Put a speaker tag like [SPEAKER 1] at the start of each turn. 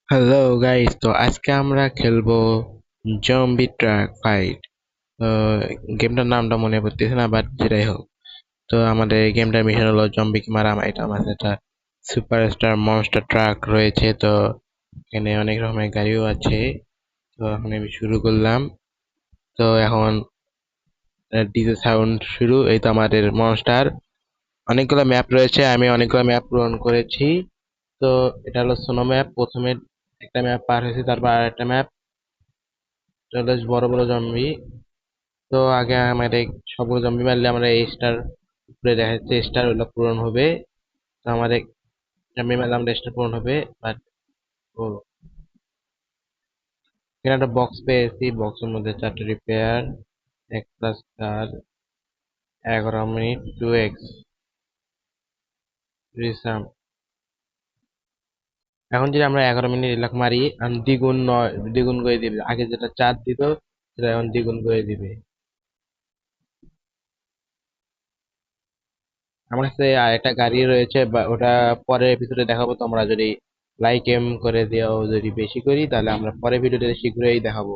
[SPEAKER 1] Hello guys, তো আজকে আমরা খেলবো জম্বি ট্রাক ফাইট। তো গেমটার নামটা মনে পড়তেছে না, বাট যেটাই হোক। তো আমাদের এই গেমটার মিশন হলো জম্বিকে মারা। এটা আমাদের একটা সুপারস্টার মনস্টার ট্রাক রয়েছে। তো এখানে অনেক রকমের গাড়িও আছে। তো এখন আমি শুরু করলাম। তো এখন ডিজে সাউন্ড শুরু। এই তো আমাদের মনস্টার। অনেকগুলো ম্যাপ রয়েছে, আমি অনেকগুলো ম্যাপ পূরণ করেছি। তো এটা হলো সোনো ম্যাপ। প্রথমে একটা ম্যাপ পার হয়েছে, তারপর আর একটা ম্যাপ। চলে বড় বড় জম্বি। তো আগে আমাদের সবগুলো জম্বি মারলে আমরা এই স্টার উপরে দেখা যাচ্ছে স্টার ওগুলো পূরণ হবে। তো আমাদের জম্বি মারলে আমরা স্টার পূরণ হবে। বাট ও এখানে একটা বক্স পেয়েছি, বক্সের মধ্যে 4টা রিপেয়ার, এক প্লাস 4, 11 মিনিট, 2x রিসাম। এখন যদি আমরা 11 মিনিট এলাক মারি, দ্বিগুণ নয় দ্বিগুণ করে দিবে। আগে যেটা 4 দিত সেটা এখন দ্বিগুণ করে দিবে। আমার কাছে আরেকটা গাড়ি রয়েছে, বা ওটা পরের এপিসোডে দেখাবো। তোমরা যদি লাইক এম করে দিও, যদি বেশি করি তাহলে আমরা পরের ভিডিওতে শীঘ্রই দেখাবো।